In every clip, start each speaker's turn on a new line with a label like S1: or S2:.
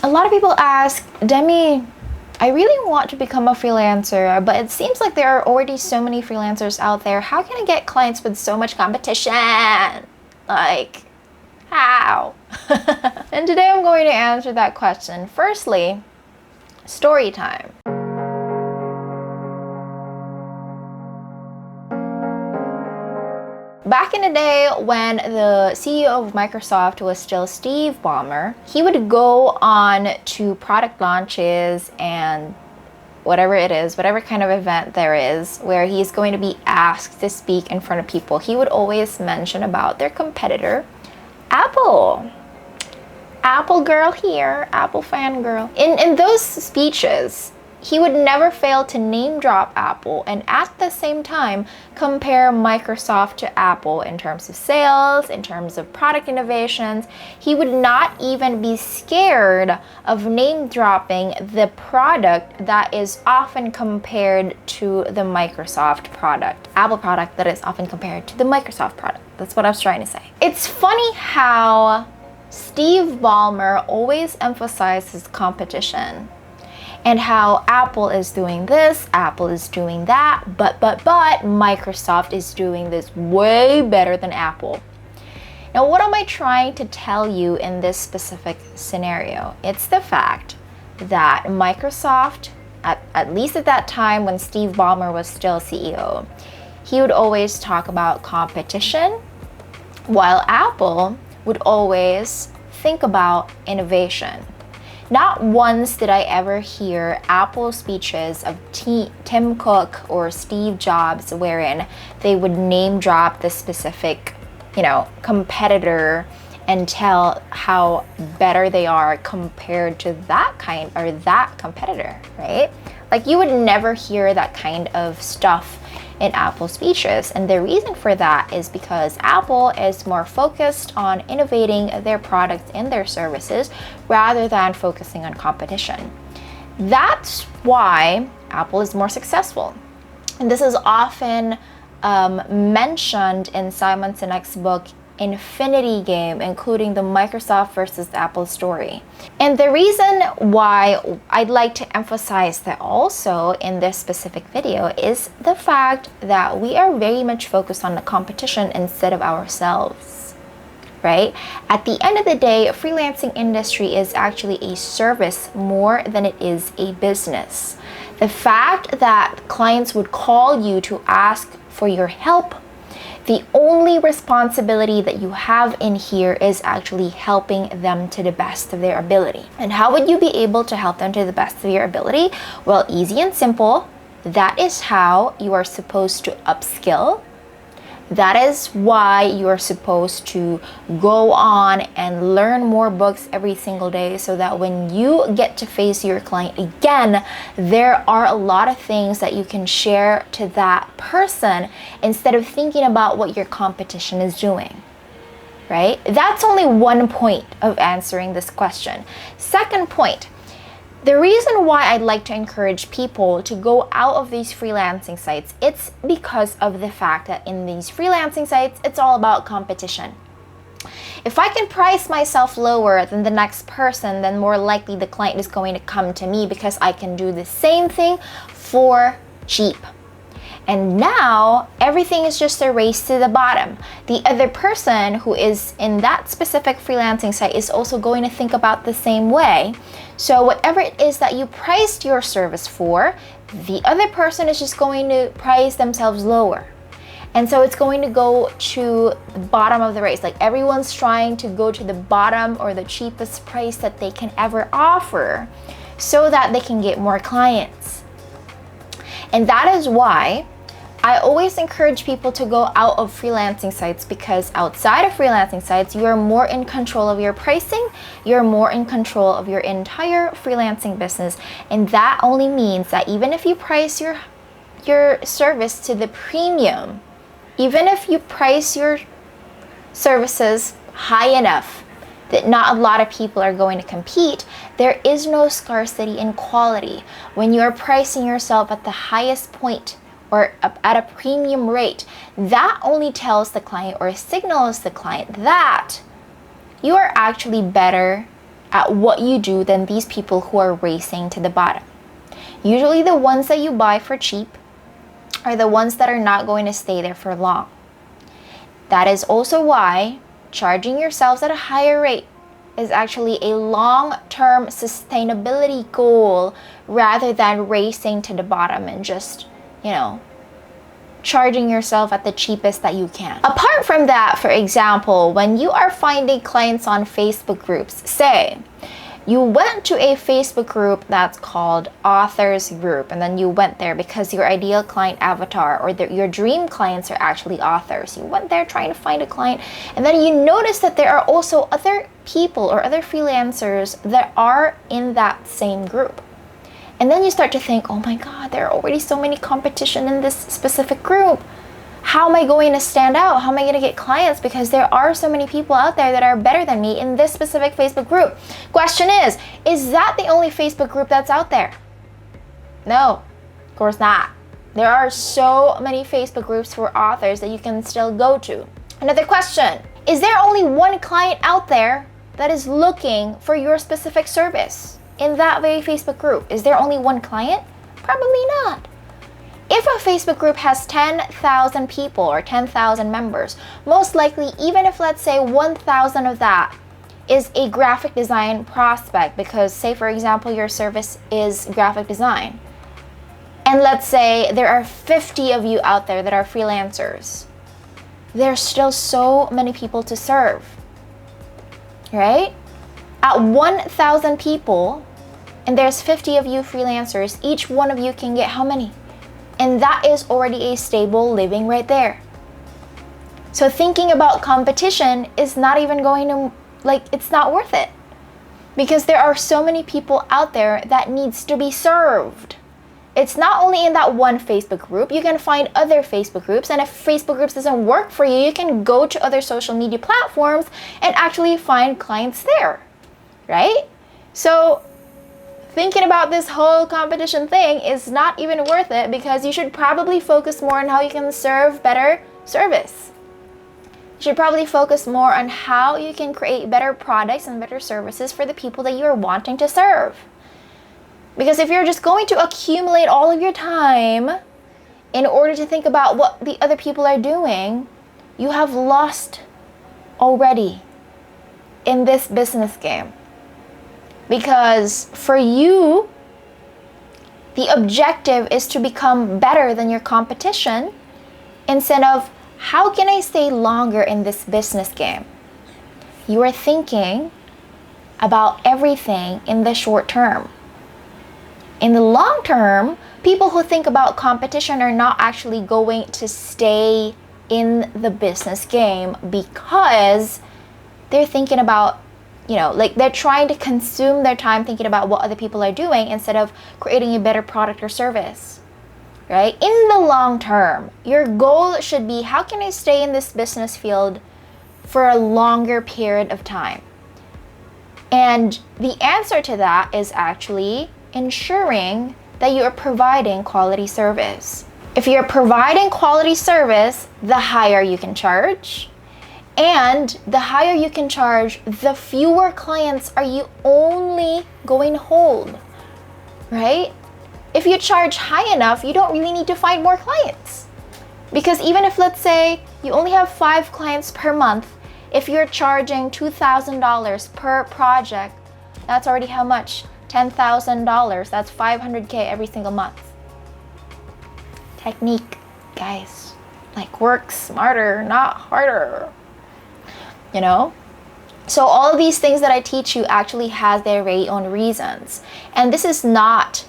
S1: A lot of people ask, Demi, I really want to become a freelancer, but it seems like there are already so many freelancers out there. How can I get clients with so much competition? Like, how? And today I'm going to answer that question. Firstly, story time. Back in the day when the CEO of Microsoft was still Steve Ballmer, he would go on to product launches and whatever it is, whatever kind of event there is, where he's going to be asked to speak in front of people, he would always mention about their competitor, Apple. Apple girl here, Apple fan girl. In those speeches, he would never fail to name drop Apple and at the same time compare Microsoft to Apple in terms of sales, in terms of product innovations. He would not even be scared of name dropping the product that is often compared to the Microsoft product. Apple product that is often compared to the Microsoft product. That's what I was trying to say. It's funny how Steve Ballmer always emphasizes competition and how Apple is doing this, Apple is doing that, but Microsoft is doing this way better than Apple. Now, what am I trying to tell you in this specific scenario? It's the fact that Microsoft, at least at that time when Steve Ballmer was still CEO, he would always talk about competition, while Apple would always think about innovation. Not once did I ever hear Apple speeches of Tim Cook or Steve Jobs wherein they would name drop the specific, competitor and tell how better they are compared to that kind or that competitor, right? Like, you would never hear that kind of stuff in Apple speeches. And the reason for that is because Apple is more focused on innovating their products and their services rather than focusing on competition. That's why Apple is more successful. And this is often mentioned in Simon Sinek's book, Infinity Game, including the Microsoft versus Apple story. And the reason why I'd like to emphasize that also in this specific video is the fact that we are very much focused on the competition instead of ourselves, right? At the end of the day, a freelancing industry is actually a service more than it is a business. The fact that clients would call you to ask for your help, the only responsibility that you have in here is actually helping them to the best of their ability. And how would you be able to help them to the best of your ability? Well, easy and simple. That is how you are supposed to upskill. That is why you are supposed to go on and learn more books every single day so that when you get to face your client again, there are a lot of things that you can share to that person instead of thinking about what your competition is doing, right? That's only one point of answering this question. Second point, the reason why I'd like to encourage people to go out of these freelancing sites, it's because of the fact that in these freelancing sites, it's all about competition. If I can price myself lower than the next person, then more likely the client is going to come to me because I can do the same thing for cheap. And now everything is just a race to the bottom. The other person who is in that specific freelancing site is also going to think about the same way. So whatever it is that you priced your service for, the other person is just going to price themselves lower. And so it's going to go to the bottom of the race. Like, everyone's trying to go to the bottom or the cheapest price that they can ever offer so that they can get more clients. And that is why I always encourage people to go out of freelancing sites, because outside of freelancing sites, you are more in control of your pricing, you're more in control of your entire freelancing business. And that only means that even if you price your service to the premium, even if you price your services high enough that not a lot of people are going to compete, there is no scarcity in quality. When you are pricing yourself at the highest point or at a premium rate, that only tells the client or signals the client that you are actually better at what you do than these people who are racing to the bottom. Usually the ones that you buy for cheap are the ones that are not going to stay there for long. That is also why charging yourselves at a higher rate is actually a long-term sustainability goal rather than racing to the bottom and just, charging yourself at the cheapest that you can. Apart from that, for example, when you are finding clients on Facebook groups, say you went to a Facebook group that's called Authors Group, and then you went there because your ideal client avatar or your dream clients are actually authors. You went there trying to find a client, and then you notice that there are also other people or other freelancers that are in that same group. And then you start to think, oh my God, there are already so many competition in this specific group. How am I going to stand out? How am I going to get clients? Because there are so many people out there that are better than me in this specific Facebook group. Question is that the only Facebook group that's out there? No, of course not. There are so many Facebook groups for authors that you can still go to. Another question, is there only one client out there that is looking for your specific service in that very Facebook group? Is there only one client? Probably not. If a Facebook group has 10,000 people or 10,000 members, most likely, even if let's say 1,000 of that is a graphic design prospect, because say for example your service is graphic design, and let's say there are 50 of you out there that are freelancers, there's still so many people to serve, right? At 1,000 people, and there's 50 of you freelancers, each one of you can get how many? And that is already a stable living right there. So thinking about competition is not even going to, it's not worth it. Because there are so many people out there that needs to be served. It's not only in that one Facebook group, you can find other Facebook groups, and if Facebook groups doesn't work for you, you can go to other social media platforms and actually find clients there, right? So thinking about this whole competition thing is not even worth it, because you should probably focus more on how you can serve better service. You should probably focus more on how you can create better products and better services for the people that you are wanting to serve. Because if you're just going to accumulate all of your time in order to think about what the other people are doing, you have lost already in this business game. Because for you, the objective is to become better than your competition instead of how can I stay longer in this business game? You are thinking about everything in the short term. In the long term, people who think about competition are not actually going to stay in the business game because they're thinking about they're trying to consume their time thinking about what other people are doing instead of creating a better product or service, right? In the long term, your goal should be, how can I stay in this business field for a longer period of time? And the answer to that is actually ensuring that you are providing quality service. If you're providing quality service, the higher you can charge. And the higher you can charge, the fewer clients are you only going to hold, right? If you charge high enough, you don't really need to find more clients. Because even if, let's say, you only have 5 clients per month, if you're charging $2,000 per project, that's already how much? $10,000. That's $500K every single month. Technique, guys. Work smarter, not harder. So all of these things that I teach you actually has their very own reasons. And this is not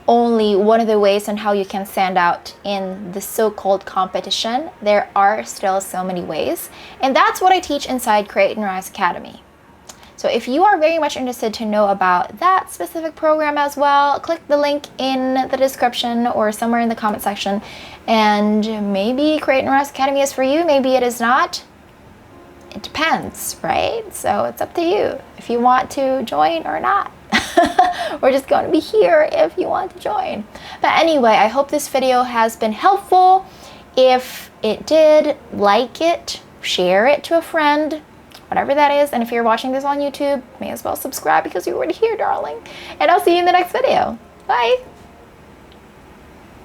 S1: only one of the ways on how you can stand out in the so-called competition. There are still so many ways. And that's what I teach inside Create and Rise Academy. So if you are very much interested to know about that specific program as well, click the link in the description or somewhere in the comment section. And maybe Create and Rise Academy is for you, maybe it is not. It depends, right? So it's up to you if you want to join or not. We're just going to be here if you want to join. But anyway, I hope this video has been helpful. If it did, like it, share it to a friend, whatever that is. And if you're watching this on YouTube, may as well subscribe because you're already here, darling. And I'll see you in the next video. Bye.